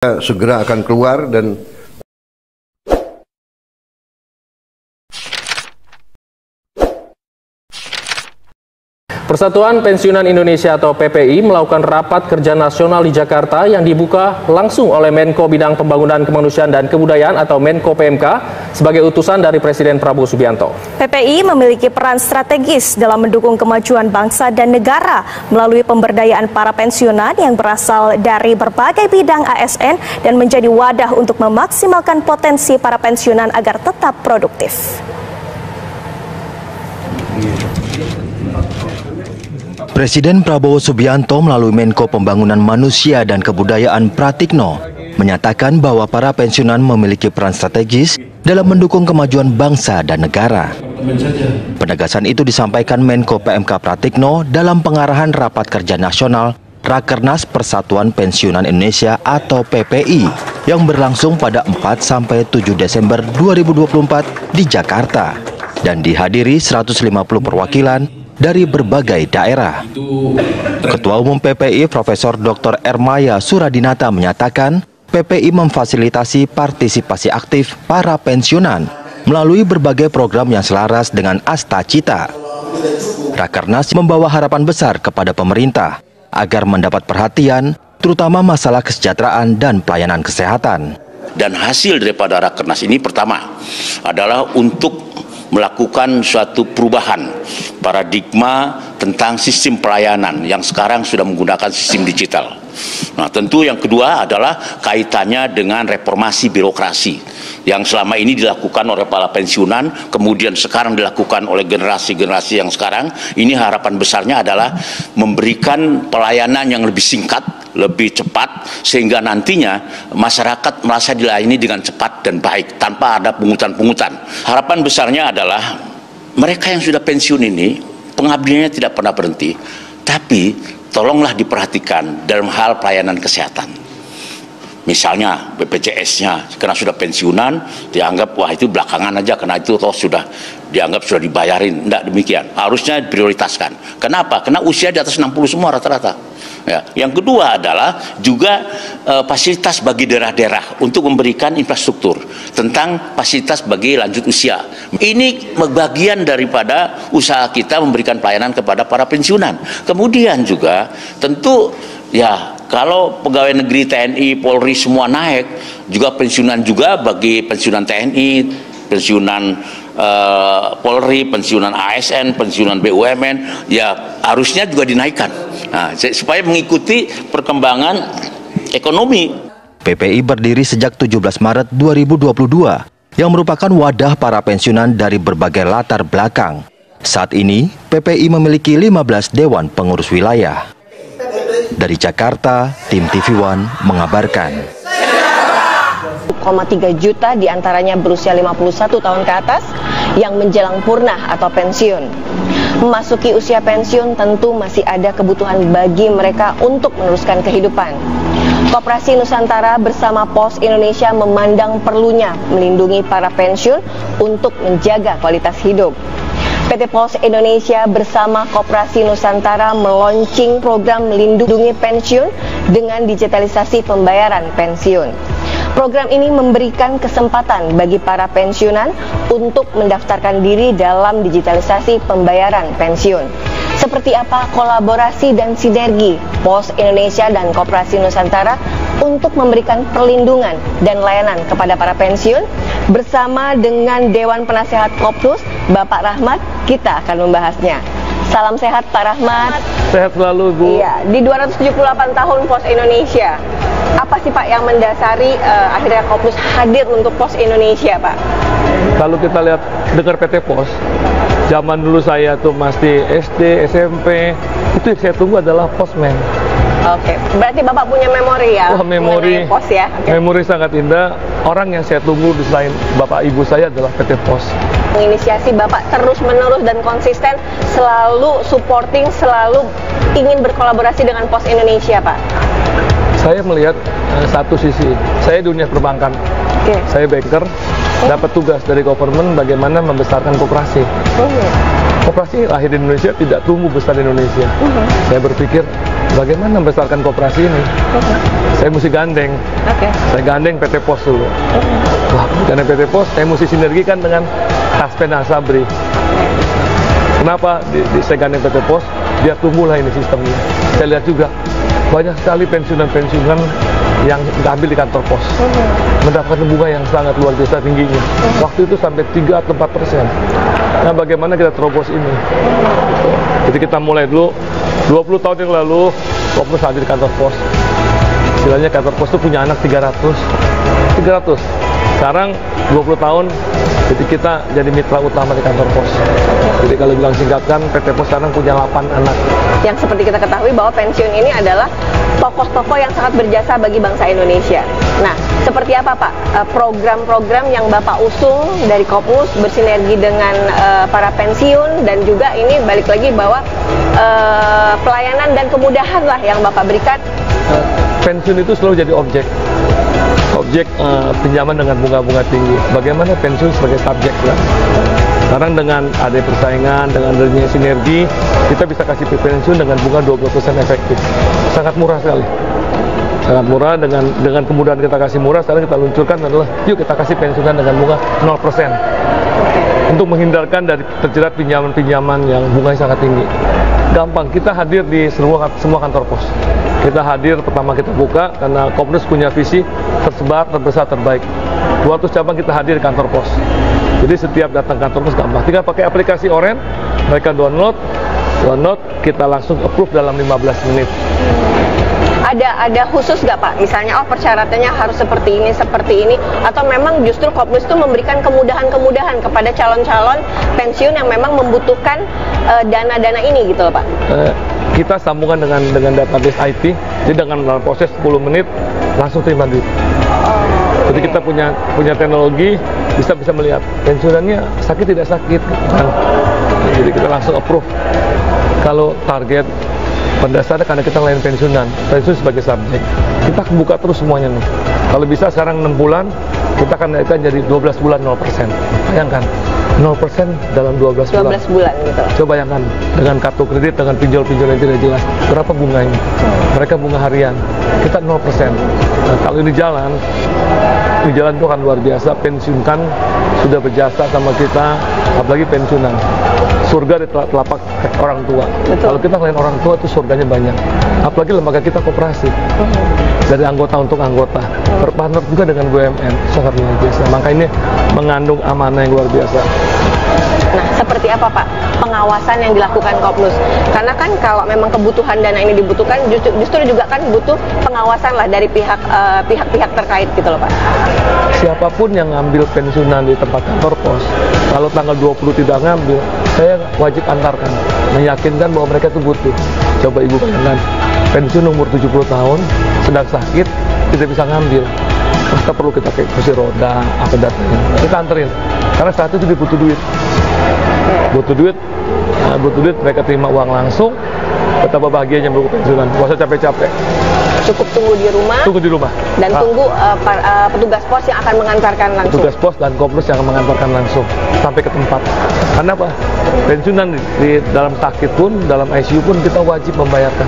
segera akan keluar dan Persatuan Pensiunan Indonesia atau PPI melakukan rapat kerja nasional di Jakarta yang dibuka langsung oleh Menko Bidang Pembangunan Kemanusiaan dan Kebudayaan atau Menko PMK sebagai utusan dari Presiden Prabowo Subianto. PPI memiliki peran strategis dalam mendukung kemajuan bangsa dan negara melalui pemberdayaan para pensiunan yang berasal dari berbagai bidang ASN dan menjadi wadah untuk memaksimalkan potensi para pensiunan agar tetap produktif. Presiden Prabowo Subianto melalui Menko Pembangunan Manusia dan Kebudayaan Pratikno menyatakan bahwa para pensiunan memiliki peran strategis dalam mendukung kemajuan bangsa dan negara. Penegasan itu disampaikan Menko PMK Pratikno dalam pengarahan Rapat Kerja Nasional Rakernas Persatuan Pensiunan Indonesia atau PPI yang berlangsung pada 4-7 Desember 2024 di Jakarta dan dihadiri 150 perwakilan dari berbagai daerah. Ketua Umum PPI Profesor Dr. Ermaya Suradinata menyatakan PPI memfasilitasi partisipasi aktif para pensiunan melalui berbagai program yang selaras dengan asta cita. Rakernas membawa harapan besar kepada pemerintah agar mendapat perhatian terutama masalah kesejahteraan dan pelayanan kesehatan. Dan hasil daripada Rakernas ini pertama adalah untuk melakukan suatu perubahan paradigma tentang sistem pelayanan yang sekarang sudah menggunakan sistem digital. Nah, tentu yang kedua adalah kaitannya dengan reformasi birokrasi yang selama ini dilakukan oleh para pensiunan, kemudian sekarang dilakukan oleh generasi-generasi yang sekarang. Ini harapan besarnya adalah memberikan pelayanan yang lebih singkat, lebih cepat, sehingga nantinya masyarakat merasa dilayani dengan cepat dan baik tanpa ada pungutan-pungutan. Harapan besarnya adalah mereka yang sudah pensiun ini pengabdiannya tidak pernah berhenti, tapi tolonglah diperhatikan dalam hal pelayanan kesehatan. Misalnya BPJS-nya karena sudah pensiunan dianggap wah itu belakangan aja karena itu toh sudah dianggap sudah dibayarin. Tidak demikian, harusnya diprioritaskan. Kenapa? Karena usia di atas 60 semua rata-rata. Ya. Yang kedua adalah juga fasilitas bagi daerah-daerah untuk memberikan infrastruktur tentang fasilitas bagi lanjut usia. Ini bagian daripada usaha kita memberikan pelayanan kepada para pensiunan. Kemudian juga tentu ya kalau pegawai negeri TNI, Polri semua naik, juga pensiunan juga bagi pensiunan TNI, pensiunan Polri, pensiunan ASN, pensiunan BUMN, ya harusnya juga dinaikkan. Nah, supaya mengikuti perkembangan ekonomi. PPI berdiri sejak 17 Maret 2022 yang merupakan wadah para pensiunan dari berbagai latar belakang. Saat ini, PPI memiliki 15 dewan pengurus wilayah. Dari Jakarta, tim TV One mengabarkan. 1,3 juta diantaranya berusia 51 tahun ke atas yang menjelang purna atau pensiun. Memasuki usia pensiun tentu masih ada kebutuhan bagi mereka untuk meneruskan kehidupan. Koperasi Nusantara bersama Pos Indonesia memandang perlunya melindungi para pensiun untuk menjaga kualitas hidup. PT Pos Indonesia bersama Koperasi Nusantara meluncing program melindungi pensiun dengan digitalisasi pembayaran pensiun. Program ini memberikan kesempatan bagi para pensiunan untuk mendaftarkan diri dalam digitalisasi pembayaran pensiun. Seperti apa kolaborasi dan sinergi Pos Indonesia dan Koperasi Nusantara untuk memberikan perlindungan dan layanan kepada para pensiun? Bersama dengan Dewan Penasehat Koptus, Bapak Rahmat, kita akan membahasnya. Salam sehat Pak Rahmat. Sehat selalu Bu. Iya, di 278 tahun Pos Indonesia, apa sih Pak yang mendasari akhirnya Koptus hadir untuk Pos Indonesia Pak? Kalau kita lihat dengar PT Pos, zaman dulu saya tuh masih SD, SMP, itu yang saya tunggu adalah Posmen. Oke, berarti Bapak punya memori ya? Wah, memori Pos ya? Okay. Memori sangat indah. Orang yang saya tunggu di selain Bapak Ibu saya adalah PT Pos. Menginisiasi Bapak terus-menerus dan konsisten, selalu supporting, selalu ingin berkolaborasi dengan Pos Indonesia Pak? Saya melihat satu sisi, saya dunia perbankan. Saya banker, dapat tugas dari government bagaimana membesarkan koperasi. Koperasi lahir di Indonesia, tidak tumbuh besar di Indonesia. Saya berpikir, bagaimana membesarkan koperasi ini? Saya mesti gandeng. Saya gandeng PT Pos dulu. Wah, karena PT Pos, saya mesti sinergikan dengan Taspen Asabri. Kenapa saya gandeng PT Pos? Biar tumbuhlah ini sistemnya. Saya lihat juga, banyak sekali pensiunan-pensiunan yang diambil di kantor pos, mendapatkan bunga yang sangat luar biasa tingginya. Waktu itu sampai 3 atau 4%. Nah, bagaimana kita terobos ini? Jadi kita mulai dulu, 20 tahun yang lalu, Kopnus hadir di kantor pos. Istilahnya kantor pos itu punya anak 300. Sekarang 20 tahun, jadi kita jadi mitra utama di kantor pos. Jadi kalau bilang singkatkan, PT Pos sekarang punya 8 anak. Yang seperti kita ketahui bahwa pensiun ini adalah tokoh-tokoh yang sangat berjasa bagi bangsa Indonesia. Nah, seperti apa Pak program-program yang Bapak usung dari Kopnus bersinergi dengan para pensiun, dan juga ini balik lagi bahwa pelayanan dan kemudahan lah yang Bapak berikan. Pensiun itu selalu jadi objek pinjaman dengan bunga-bunga tinggi. Bagaimana pensiun sebagai subjek ya? Sekarang dengan ada persaingan, dengan adanya sinergi, kita bisa kasih pensiun dengan bunga 20% efektif. Sangat murah sekali. Sangat murah, dengan kemudahan kita kasih murah, sekarang kita luncurkan adalah, yuk kita kasih pensiunan dengan bunga 0%. Untuk menghindarkan dari terjerat pinjaman-pinjaman yang bunganya sangat tinggi. Gampang, kita hadir di semua kantor pos. Kita hadir, pertama kita buka, karena Kopnus punya visi tersebar, terbesar, terbaik. 200 cabang kita hadir di kantor pos. Jadi setiap datang kantor pos gampang. Tinggal pakai aplikasi Oren, mereka download, kita langsung approve dalam 15 menit. Ada khusus nggak Pak? Misalnya, persyaratannya harus seperti ini, atau memang justru Kopnus itu memberikan kemudahan-kemudahan kepada calon-calon pensiun yang memang membutuhkan dana-dana ini gitu loh Pak? Kita sambungan dengan database IT, jadi dalam proses 10 menit langsung terima duit. Jadi kita punya teknologi, bisa melihat pensiunannya sakit tidak sakit. Jadi kita langsung approve. Kalau target pada dasarnya karena kita lain pensiun sebagai subjek, kita buka terus semuanya nih. Kalau bisa sekarang 6 bulan, kita akan naikkan jadi 12 bulan 0%. Bayangkan, 0% dalam 12 bulan. 12 bulan gitu. Coba bayangkan, dengan kartu kredit, dengan pinjol-pinjol yang tidak jelas, berapa bunganya? Mereka bunga harian, kita 0%. Nah, kalau ini jalan itu akan luar biasa. Pensiunkan sudah berjasa sama kita, apalagi pensiunan. Surga di telapak orang tua. Kalau kita ngelain orang tua itu surganya banyak. Apalagi lembaga kita koperasi. Dari anggota untuk anggota. Berpartner juga dengan BUMN. Sangat luar biasa. Maka ini mengandung amanah yang luar biasa. Nah, seperti apa Pak pengawasan yang dilakukan Kopnus? Karena kan kalau memang kebutuhan dana ini dibutuhkan, justru juga kan butuh pengawasan lah dari pihak-pihak terkait gitu loh Pak. Siapapun yang ngambil pensiunan di tempat kantor pos, kalau tanggal 20 tidak ngambil, saya wajib antarkan, meyakinkan bahwa mereka itu butuh. Coba Ibu bayangkan, pensiun umur 70 tahun, sedang sakit, tidak bisa ngambil. Kita perlu kita kayak kursi roda, apa datanya, kita anterin. Karena saat itu dia butuh duit. Butuh duit, mereka terima uang langsung, betapa bahagianya menunggu pensiunan, nggak usah capek-capek. Cukup tunggu di rumah. Dan tunggu petugas pos yang akan mengantarkan langsung. Petugas pos dan Kopnus yang akan mengantarkan langsung sampai ke tempat. Karena apa? Pensiunan di dalam sakit pun, dalam ICU pun kita wajib membayarkan.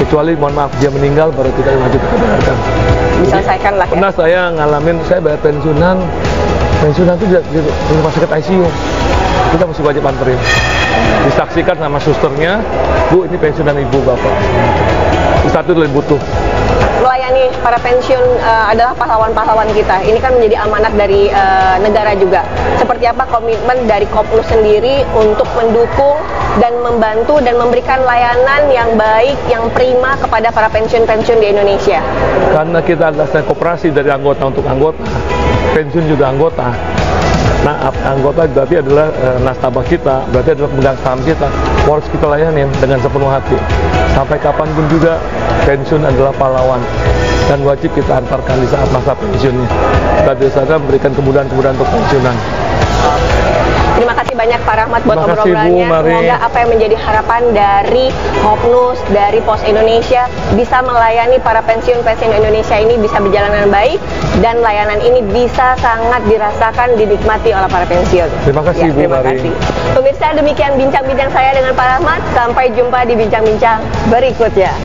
Kecuali mohon maaf dia meninggal, baru kita wajib bayarkan. Diselesaikan lah ya. Pernah saya ngalamin, saya bayar pensiunan itu di rumah sakit ICU. Kita mesti wajib anterin. Disaksikan sama susternya, Bu ini pensiunan ibu bapak. Satu lebih butuh. Melayani para pensiun adalah pahlawan-pahlawan kita. Ini kan menjadi amanat dari negara juga. Seperti apa komitmen dari Kopnus sendiri untuk mendukung dan membantu dan memberikan layanan yang baik, yang prima kepada para pensiun-pensiun di Indonesia? Karena kita adalah koperasi dari anggota untuk anggota, pensiun juga anggota. Nah, anggota berarti adalah nasabah kita, berarti adalah pemegang saham kita. Harus kita layanin dengan sepenuh hati. Sampai kapanpun juga, pensiun adalah pahlawan dan wajib kita antarkan di saat masa pensiunnya. Kita biasanya memberikan kemudahan-kemudahan untuk pensiunan. Terima kasih banyak Pak Rahmat buat Terima kasih, ngobrol-ngobrolnya. Bu Mari. Semoga apa yang menjadi harapan dari Hopnus, dari Pos Indonesia bisa melayani para pensiun-pensiun Indonesia ini bisa berjalan dengan baik dan layanan ini bisa sangat dirasakan, dinikmati oleh para pensiun. Terima kasih, Bu terima Mari. kasih. Pemirsa, demikian bincang-bincang saya dengan Pak Rahmat. Sampai jumpa di bincang-bincang berikutnya.